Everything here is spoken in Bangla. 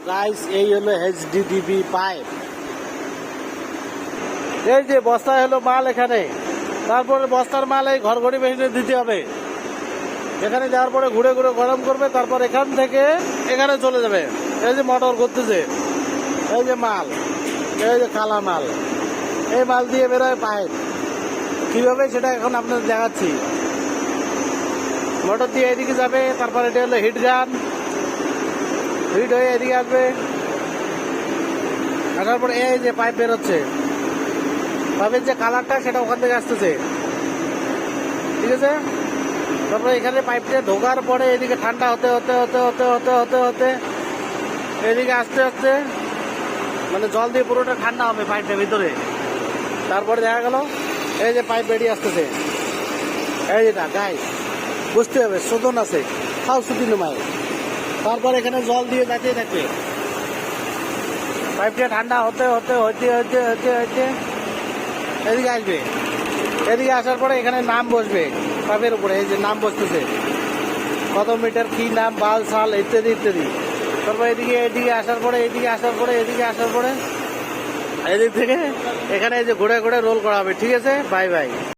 গাইস এই হলো এইচডিডিপি পাইপ। এই যে বস্তা হলো মাল এখানে, তারপরে বস্তার মাল এই ঘরঘড়ি মেশিনে দিতে হবে। এখানে যাওয়ার পরে ঘুরে ঘুরে গরম করবে, তারপর এখান থেকে এখানে চলে যাবে। এই যে মোটর করতেছে, এই যে মাল, এই যে কালা মাল, এই মাল দিয়ে বেরোয় পাইপ। কিভাবে সেটা এখন আপনাদের দেখাচ্ছি। মোটর দিয়ে এদিকে যাবে, তারপর এটা হলো হিট গান, হিট হয়ে এদিকে আসবে। আসার পরে এই যে পাইপ বেরোচ্ছে, পাইপের যে কালারটা সেটা ওখান থেকে আসতেছে, ঠিক আছে। তারপরে এখানে পাইপটা ঢোকার পরে এদিকে ঠান্ডা হতে হতে হতে হতে হতে হতে হতে এদিকে আস্তে আস্তে মানে জল দিয়ে পুরোটা ঠান্ডা হবে পাইপটার ভিতরে। তারপরে দেখা গেল এই যে পাইপ বেরিয়ে আসতেছে, এই যেটা গাইস বুঝতে হবে, শোধন আছে, খাও সুতি নয়। তারপর এখানে জল দিয়ে দাঁড়িয়ে থাকবে, পাইপটা ঠান্ডা হতে হতে হতে হতে হতে হতে এদিকে আসবে। এদিকে আসার পরে এখানে নাম বসবে পাইপের উপরে, এই যে নাম বসতেছে, কত মিটার কি নাম, বাল সাল ইত্যাদি ইত্যাদি। তারপর এদিকে আসার পরে এদিকে আসার পরে এদিকে আসার পরে এদিক থেকে এখানে এই যে ঘুরে ঘুরে রোল করা হবে, ঠিক আছে। Bye bye.